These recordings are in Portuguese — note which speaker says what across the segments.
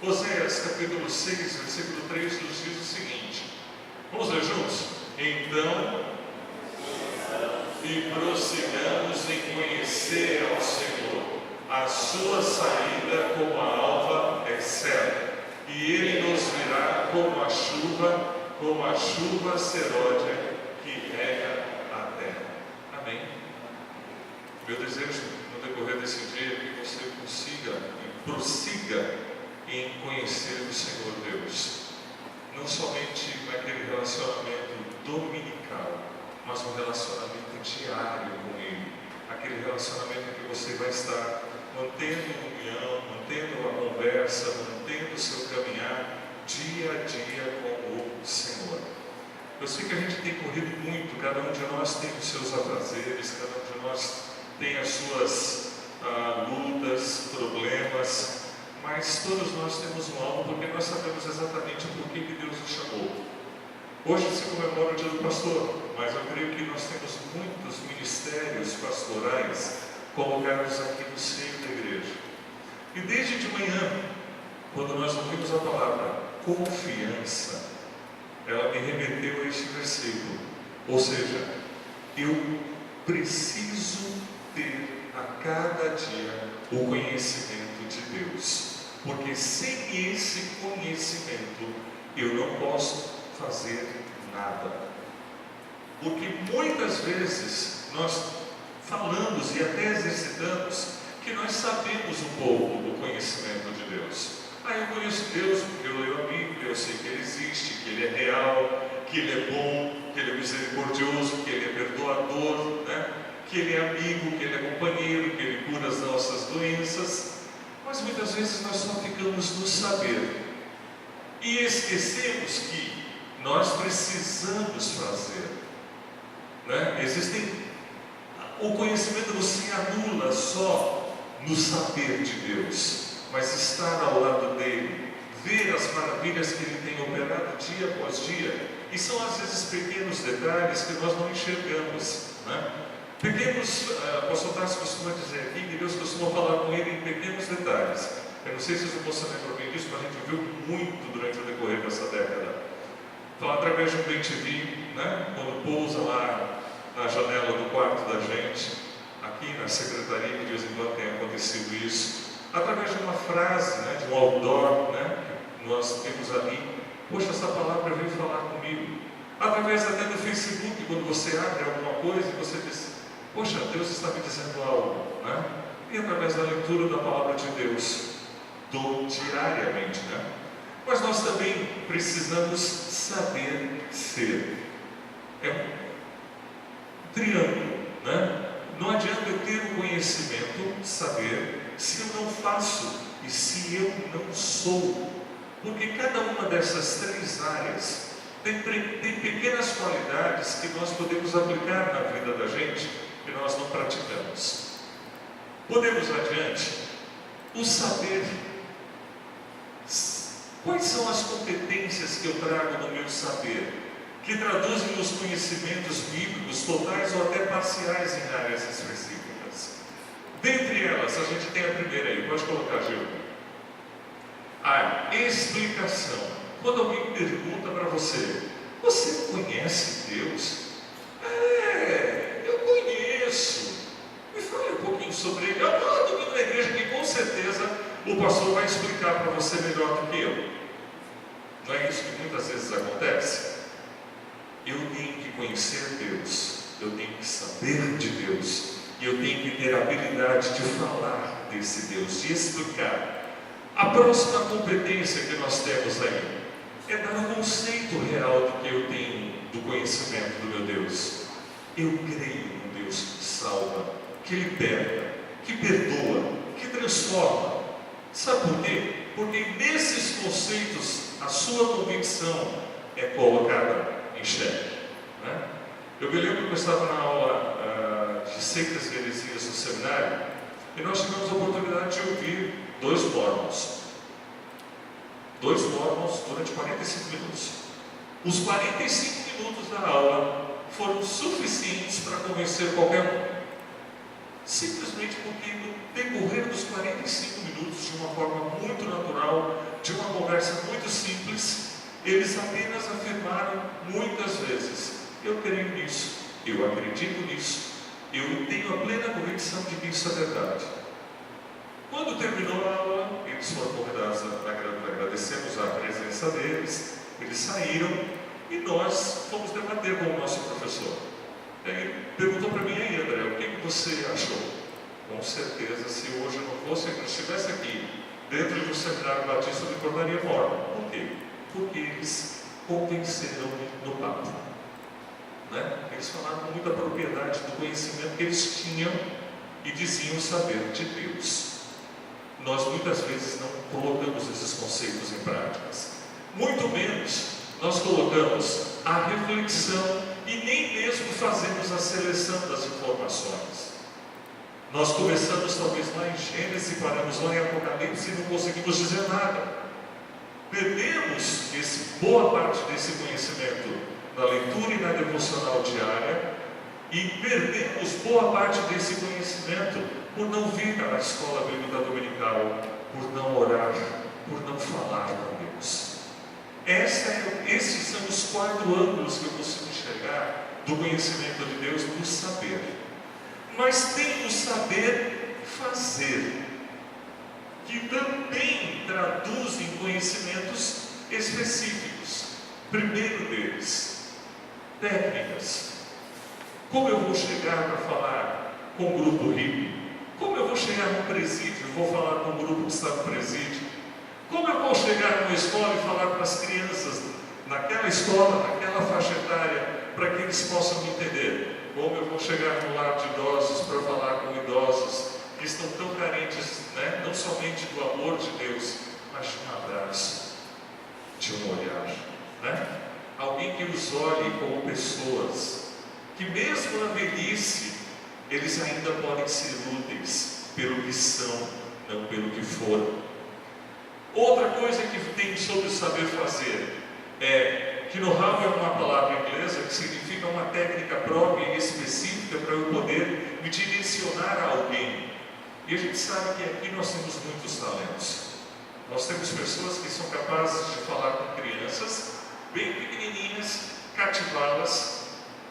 Speaker 1: Oséias capítulo 6, versículo 3 nos diz o seguinte. Vamos ler juntos? Então, e prossigamos em conhecer ao Senhor. A sua saída como a alva é certa, e Ele nos virá como a chuva seródia que rega a terra. Amém. Meu desejo no decorrer desse dia é que você consiga e prossiga em conhecer o Senhor Deus, não somente naquele relacionamento dominical, mas um relacionamento diário com Ele, aquele relacionamento em que você vai estar mantendo união, mantendo a conversa, mantendo o seu caminhar dia a dia com o Senhor. Eu sei que a gente tem corrido muito, cada um de nós tem os seus afazeres, cada um de nós tem as suas lutas, problemas, mas todos nós temos um alvo, porque nós sabemos exatamente por que Deus nos chamou. Hoje se comemora o dia do pastor, mas eu creio que nós temos muitos ministérios pastorais colocados aqui no seio da igreja. E desde de manhã, quando nós ouvimos a palavra confiança, ela me remeteu a este versículo. Ou seja, eu preciso ter a cada dia o conhecimento de Deus, porque sem esse conhecimento eu não posso fazer nada. Porque muitas vezes nós falamos e até exercitamos que nós sabemos um pouco do conhecimento de Deus. Eu conheço Deus porque eu leio a Bíblia, eu sei que Ele existe, que Ele é real, que Ele é bom, que Ele é misericordioso, que Ele é perdoador, que Ele é amigo, que Ele é companheiro, que Ele cura as nossas doenças. Mas muitas vezes nós só ficamos no saber e esquecemos que nós precisamos fazer. O conhecimento não se anula só no saber de Deus, mas estar ao lado dele, ver as maravilhas que ele tem operado dia após dia, e são às vezes pequenos detalhes que nós não enxergamos, Pequenos, o apóstolo Tarso costuma dizer aqui que Deus costuma falar com ele em pequenos detalhes. Eu não sei se os irmãos se lembram bem disso, mas a gente viu muito durante o decorrer dessa década. Então, através de um bem-te-vi, quando pousa lá na janela do quarto da gente, aqui na secretaria, que de vez em quando tem acontecido isso, através de uma frase, de um outdoor, que nós temos ali, poxa, essa palavra veio falar comigo. Através até do Facebook, quando você abre alguma coisa e você diz, poxa, Deus está me dizendo algo, E através da leitura da palavra de Deus, diariamente, Mas nós também precisamos saber ser. É um triângulo, Não adianta eu ter o conhecimento, saber, se eu não faço e se eu não sou. Porque cada uma dessas três áreas tem pequenas qualidades que nós podemos aplicar na vida da gente que nós não praticamos. Podemos adiante. O saber. Quais são as competências que eu trago no meu saber, que traduzem os conhecimentos bíblicos totais ou até parciais em áreas específicas? Dentre elas, a gente tem a primeira aí, pode colocar, Gil. A explicação. Quando alguém pergunta para você, você conhece Deus? Eu conheço. Me fale um pouquinho sobre ele. Eu estou domingo na igreja que com certeza o pastor vai explicar para você melhor do que eu. Não é isso que muitas vezes acontece? Eu tenho que conhecer Deus, eu tenho que saber de Deus, e eu tenho que ter a habilidade de falar desse Deus, de explicar. A próxima competência que nós temos aí é dar um conceito real do que eu tenho do conhecimento do meu Deus. Eu creio num Deus que salva, que liberta, que perdoa, que transforma. Sabe por quê? Porque nesses conceitos a sua convicção é colocada em xeque. Eu me lembro que eu estava na aula de seitas e heresias no seminário, e nós tivemos a oportunidade de ouvir dois mormons durante 45 minutos. Os 45 minutos da aula foram suficientes para convencer qualquer um. Simplesmente porque no decorrer dos 45 minutos, de uma forma muito natural, de uma eles apenas afirmaram muitas vezes: eu creio nisso, eu acredito nisso, eu tenho a plena convicção de que isso é verdade. Quando terminou a aula, eles foram convidados agradecemos a presença deles, eles saíram e nós fomos debater com o nosso professor. Ele perguntou para mim: e aí, André, o que você achou? Com certeza, se hoje eu não estivesse aqui dentro do Seminário Batista, eu me tornaria mormon. Por quê? Porque eles convenceram-me no papo. Eles falaram com muita propriedade do conhecimento que eles tinham e diziam saber de Deus. Nós muitas vezes não colocamos esses conceitos em práticas, muito menos nós colocamos a reflexão e nem mesmo fazemos a seleção das informações. Nós começamos talvez lá em Gênesis, paramos lá em Apocalipse e não conseguimos dizer nada. Perdemos boa parte desse conhecimento na leitura e na devocional diária, e perdemos boa parte desse conhecimento por não vir à escola bíblica dominical, por não orar, por não falar com Deus. Esses são os 4 ângulos que eu consigo enxergar do conhecimento de Deus, do saber. Mas tem o saber fazer, que também traduz em conhecimentos específicos. Primeiro deles, técnicas. Como eu vou chegar para falar com o grupo hippie? Como eu vou chegar no presídio? Vou falar com o grupo que está no presídio. Como eu vou chegar numa escola e falar para as crianças naquela escola, naquela faixa etária, para que eles possam me entender? Como eu vou chegar no lar de idosos para falar com idosos que estão tão carentes, não somente do amor de Deus, mas de um abraço, de um olhar, Alguém que os olhe como pessoas, que mesmo na velhice, eles ainda podem ser úteis pelo que são, não pelo que foram. Outra coisa que tem sobre o saber fazer é que know-how é uma palavra inglesa que significa uma técnica própria e específica para eu poder me direcionar a alguém. E a gente sabe que aqui nós temos muitos talentos. Nós temos pessoas que são capazes de falar com crianças bem pequenininhas, cativá-las.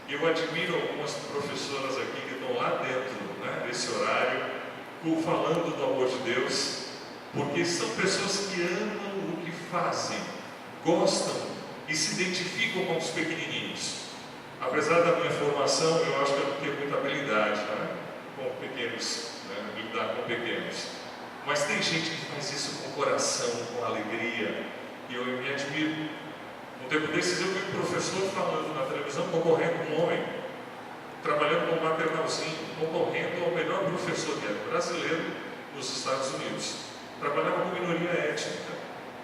Speaker 1: Eu admiro algumas professoras aqui que estão lá dentro desse horário, falando do amor de Deus, porque são pessoas que amam o que fazem, gostam e se identificam com os pequenininhos. Apesar da minha formação, eu acho que eu não tenho muita habilidade com pequenos, lidar com pequenos. Mas tem gente que faz isso com coração, com alegria, e eu me admiro. Um tempo desses eu vi um professor falando na televisão, concorrendo com um homem, trabalhando com um maternalzinho, concorrendo ao melhor professor que era brasileiro nos Estados Unidos. Trabalhava com minoria étnica,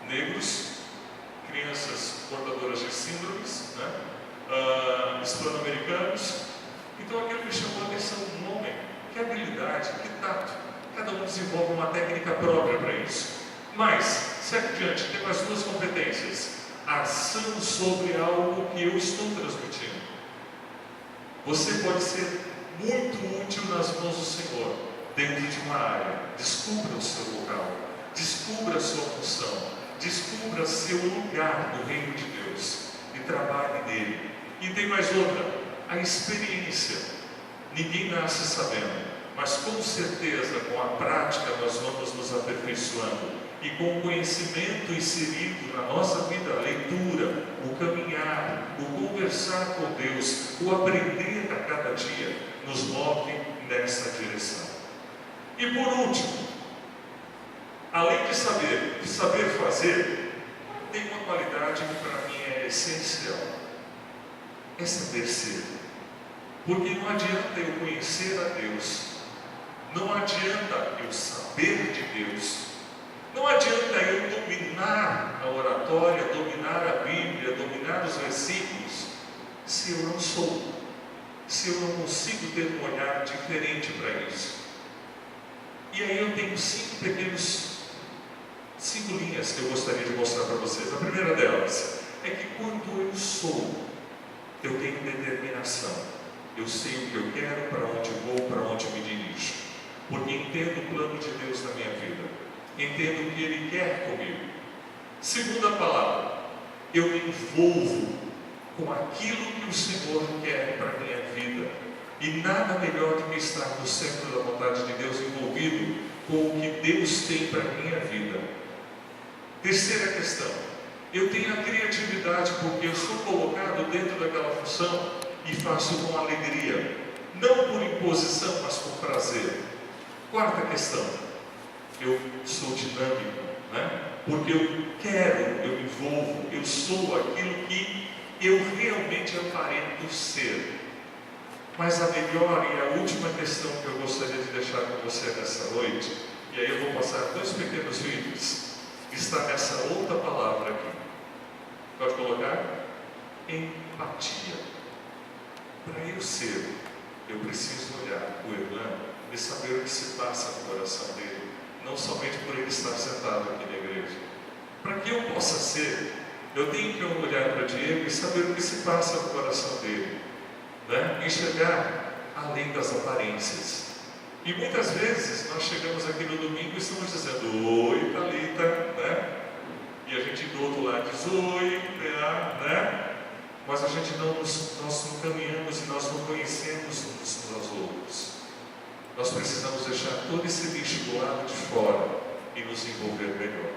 Speaker 1: negros, crianças portadoras de síndromes, hispano-americanos. Então aquilo me chamou a atenção, um homem, que habilidade, que tato. Cada um desenvolve uma técnica própria para isso. Mas, segue adiante, tem mais 2 competências. Ação sobre algo que eu estou transmitindo. Você pode ser muito útil nas mãos do Senhor, dentro de uma área. Descubra o seu local, descubra a sua função, descubra seu lugar no reino de Deus e trabalhe nele. E tem mais outra, a experiência. Ninguém nasce sabendo, mas com certeza com a prática nós vamos nos aperfeiçoando. E com o conhecimento inserido na nossa vida, a leitura, o caminhar, o conversar com Deus, o aprender a cada dia, nos move nessa direção. E por último, além de saber fazer, tem uma qualidade que para mim é essencial. É saber ser. Porque não adianta eu conhecer a Deus, não adianta eu saber de Deus, não adianta eu dominar a oratória, dominar a Bíblia, dominar os versículos, se eu não sou, se eu não consigo ter um olhar diferente para isso. E aí eu tenho 5 linhas que eu gostaria de mostrar para vocês. A primeira delas é que quando eu sou, eu tenho determinação. Eu sei o que eu quero, para onde vou, para onde me dirijo. Porque entendo o plano de Deus na minha vida. Entendo o que Ele quer comigo. Segunda palavra, eu me envolvo com aquilo que o Senhor quer para a minha vida. E nada melhor do que estar no centro da vontade de Deus, envolvido com o que Deus tem para a minha vida. Terceira questão, eu tenho a criatividade porque eu sou colocado dentro daquela função e faço com alegria, não por imposição, mas por prazer. Quarta questão, eu sou dinâmico, porque eu quero, eu me envolvo, eu sou aquilo que eu realmente aparento ser. Mas a melhor e a última questão que eu gostaria de deixar com você nessa noite, e aí eu vou passar 2 pequenos vídeos, está nessa outra palavra aqui. Pode colocar? Empatia. Para eu ser, eu preciso olhar o Erlan e saber o que se passa no coração dele, não somente por ele estar sentado aqui na igreja. Para que eu possa ser, eu tenho que olhar para Diego e saber o que se passa no coração dele, enxergar além das aparências. E muitas vezes nós chegamos aqui no domingo e estamos dizendo oi, Thalita, e a gente do outro lado diz oi, mas a gente nós não caminhamos e nós não conhecemos uns aos outros. Nós precisamos deixar todo esse lixo do lado de fora e nos envolver melhor.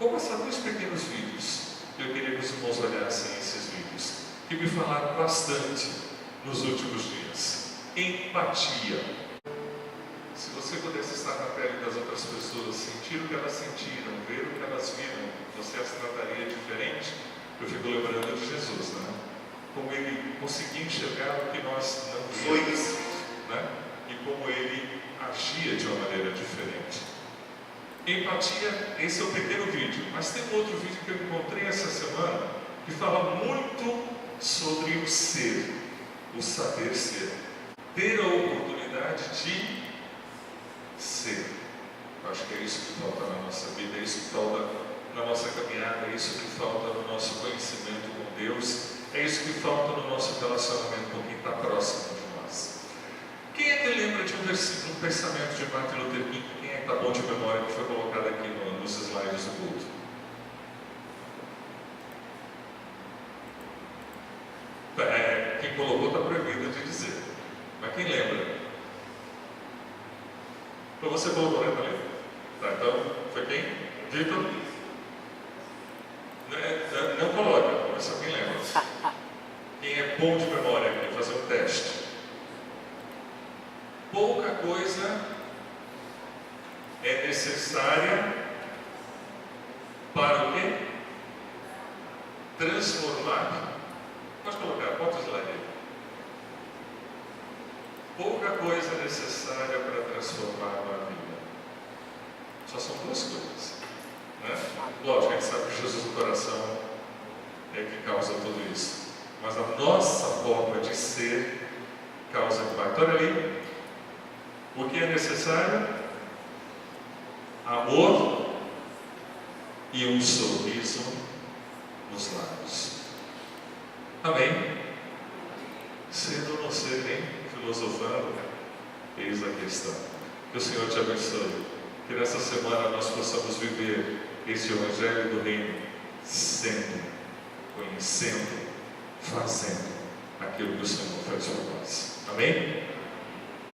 Speaker 1: Vou passar 2 pequenos vídeos. Eu queria que os irmãos olhassem esses vídeos, que me falaram bastante nos últimos dias. Empatia. Se você pudesse estar na pele das outras pessoas, sentir o que elas sentiram, ver o que elas viram, você as trataria diferente? Eu fico lembrando de Jesus, como ele conseguia enxergar o que nós não víamos, e como ele agia de uma maneira diferente. Empatia, esse é o pequeno vídeo, mas tem um outro vídeo que eu encontrei essa semana que fala muito sobre o ser, o saber ser, ter a oportunidade de ser. Eu acho que é isso que falta na nossa vida, é isso que falta na nossa caminhada, é isso que falta no nosso conhecimento com Deus, é isso que falta no nosso relacionamento com quem está próximo de nós. Quem é que lembra de um versículo, um pensamento de Martin Luther King? Quem é que está bom de memória que foi colocado aqui nos slides do culto? Quem colocou está proibido de dizer, mas quem lembra? Foi você que colocou, né, Thalita? Tá, então, foi quem? Vitor? Não coloca, mas só quem lembra. Quem é bom de memória aqui, fazer um teste. Pouca coisa é necessária para o quê? Transformar. Pode colocar, bota o slide aí. Pouca coisa é necessária para transformar uma vida. Só são 2 coisas. Lógico, a gente sabe que Jesus no coração é que causa tudo isso. Mas a nossa forma de ser causa impacto. Olha ali. O que é necessário? Amor e um sorriso nos lábios. Amém? Ser ou não ser, hein? Filosofando, eis a questão. Que o Senhor te abençoe. Que nessa semana nós possamos viver esse Evangelho do Reino, sendo, conhecendo, fazendo aquilo que o Senhor faz por nós. Amém?